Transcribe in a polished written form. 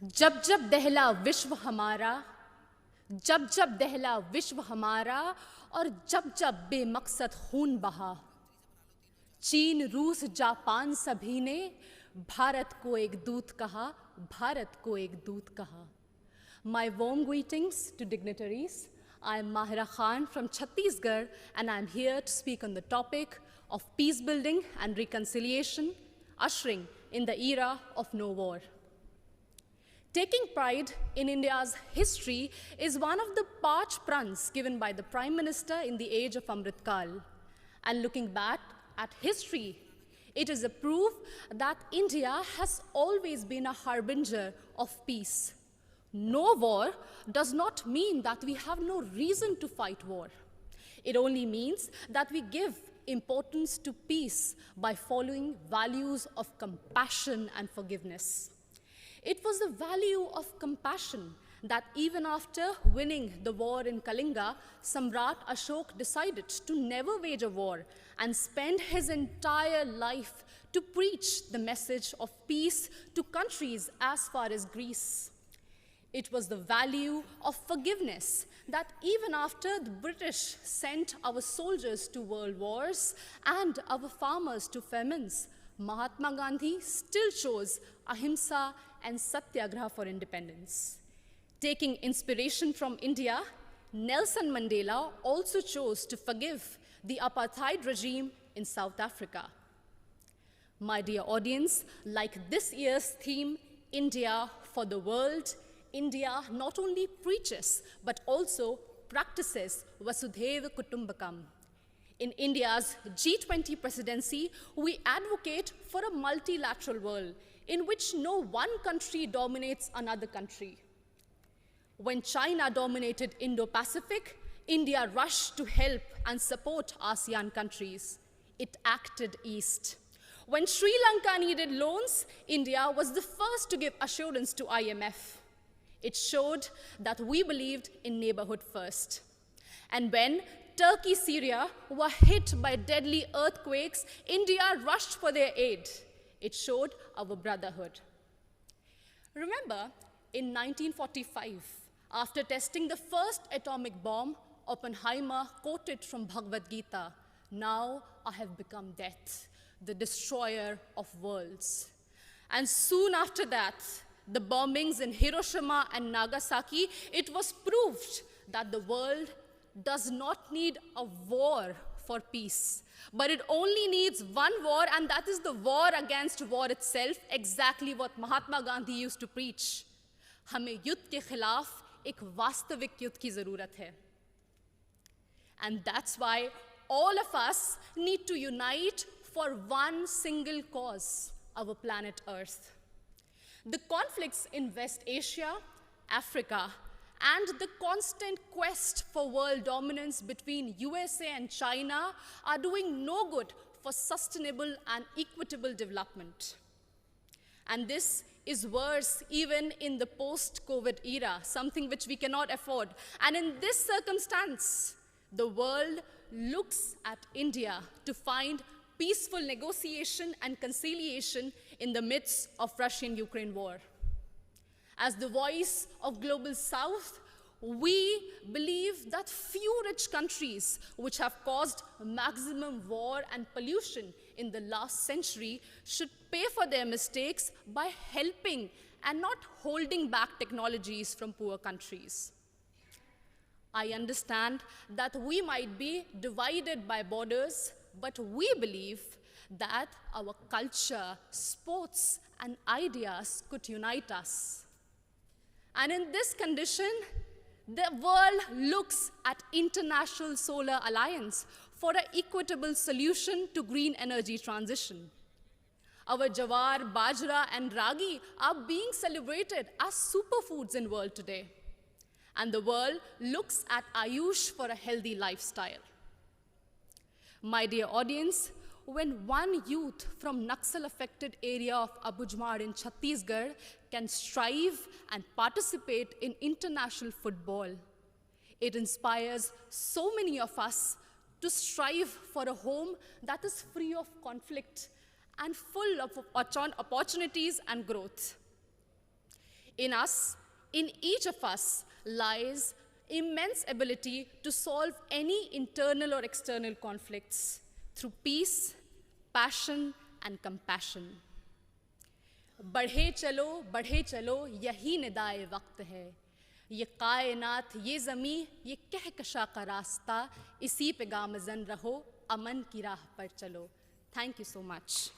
जब जब दहला विश्व हमारा, जब जब दहला विश्व हमारा, और जब जब बेमकसद खून बहा, चीन रूस जापान सभी ने भारत को एक दूत कहा, भारत को एक दूत कहा. My warm greetings to dignitaries. I am Mahira from Chhattisgarh, and I am here to speak on the topic of peace building and reconciliation, ushering in the era of no war. Taking pride in India's history is one of the parch prans given by the Prime Minister in the age of Amrit Kal. And looking back at history, it is a proof that India has always been a harbinger of peace. No war does not mean that we have no reason to fight war. It only means that we give importance to peace by following values of compassion and forgiveness. It was the value of compassion that even after winning the war in Kalinga, Samrat Ashok decided to never wage a war and spend his entire life to preach the message of peace to countries as far as Greece. It was the value of forgiveness that even after the British sent our soldiers to world wars and our farmers to famines, Mahatma Gandhi still chose ahimsa and satyagraha for independence. Taking inspiration from India, Nelson Mandela also chose to forgive the apartheid regime in South Africa. My dear audience, like this year's theme, India for the World, India not only preaches but also practices Vasudhaiva Kutumbakam. In India's G20 presidency, we advocate for a multilateral world in which no one country dominates another country. When China dominated Indo-Pacific, India rushed to help and support ASEAN countries. It acted east. When Sri Lanka needed loans, India was the first to give assurance to IMF. It showed that we believed in neighborhood first. And when Turkey, Syria were hit by deadly earthquakes, India rushed for their aid. It showed our brotherhood. Remember, in 1945, after testing the first atomic bomb, Oppenheimer quoted from Bhagavad Gita, "Now I have become death, the destroyer of worlds." And soon after that, the bombings in Hiroshima and Nagasaki, it was proved that the world does not need a war for peace, but it only needs one war, and that is the war against war itself, exactly what Mahatma Gandhi used to preach. हमें युद्ध के खिलाफ एक वास्तविक युद्ध की ज़रूरत है. And that's why all of us need to unite for one single cause, our planet Earth. The conflicts in West Asia, Africa, and the constant quest for world dominance between USA and China are doing no good for sustainable and equitable development. And this is worse even in the post-COVID era, something which we cannot afford. And in this circumstance, the world looks at India to find peaceful negotiation and conciliation in the midst of Russian-Ukraine war. As the voice of Global South, we believe that few rich countries which have caused maximum war and pollution in the last century should pay for their mistakes by helping and not holding back technologies from poor countries. I understand that we might be divided by borders, but we believe that our culture, sports, and ideas could unite us. And in this condition, the world looks at International Solar Alliance for an equitable solution to green energy transition. Our jawar, bajra, and ragi are being celebrated as superfoods in the world today. And the world looks at Ayush for a healthy lifestyle. My dear audience, when one youth from Naxal-affected area of Abujmar in Chhattisgarh can strive and participate in international football, it inspires so many of us to strive for a home that is free of conflict and full of opportunities and growth. In us, in each of us, lies immense ability to solve any internal or external conflicts through peace, passion, and compassion. बढ़े चलो यही निदाए वक्त है, ये कायनात, ये ज़मी, ये कहकशा का रास्ता, इसी पे गामज़न रहो, अमन की राह पर चलो. Thank you so much.